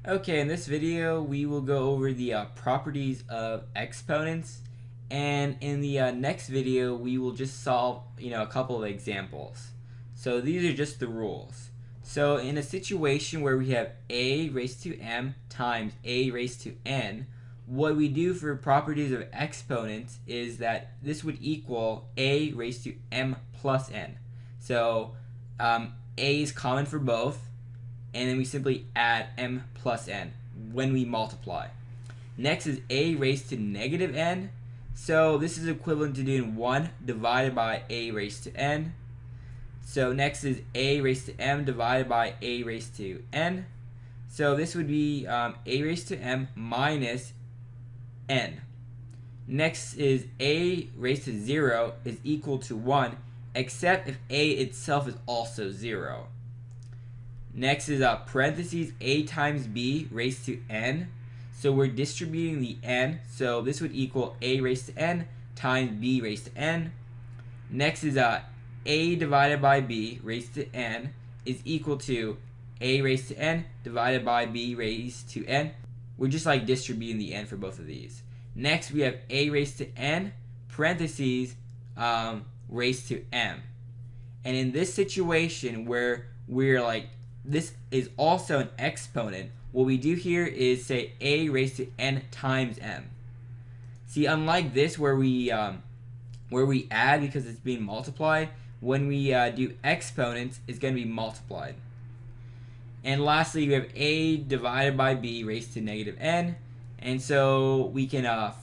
Okay, in this video we will go over the properties of exponents, and in the next video we will just solve a couple of examples. So these are just the rules. So in a situation where we have a raised to m times a raised to n, what we do for properties of exponents is that this would equal a raised to m plus n. So a is common for both, and then we simply add m plus n when we multiply. Next is a raised to negative n. So this is equivalent to doing 1 divided by a raised to n. So next is a raised to m divided by a raised to n. So this would be a raised to m minus n. Next is a raised to 0 is equal to 1, except if a itself is also 0. Next is parentheses a times b raised to n. So we're distributing the n, so this would equal a raised to n times b raised to n. Next is a divided by b raised to n is equal to a raised to n divided by b raised to n. We're just like distributing the n for both of these. Next we have a raised to n parentheses raised to m. And in this situation where we're like, this is also an exponent, what we do here is say a raised to n times m. See, unlike this where we add because it's being multiplied, when we do exponents, it's going to be multiplied. And lastly, we have a divided by b raised to negative n, and so we can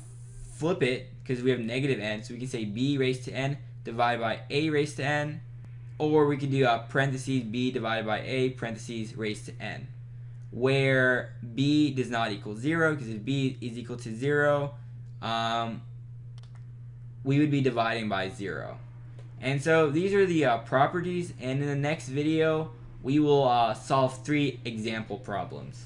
flip it because we have negative n, so we can say b raised to n divided by a raised to n. Or we could do parentheses b divided by a parentheses raised to n, where b does not equal 0, because if b is equal to 0, we would be dividing by 0. And so these are the properties, and in the next video we will solve 3 example problems.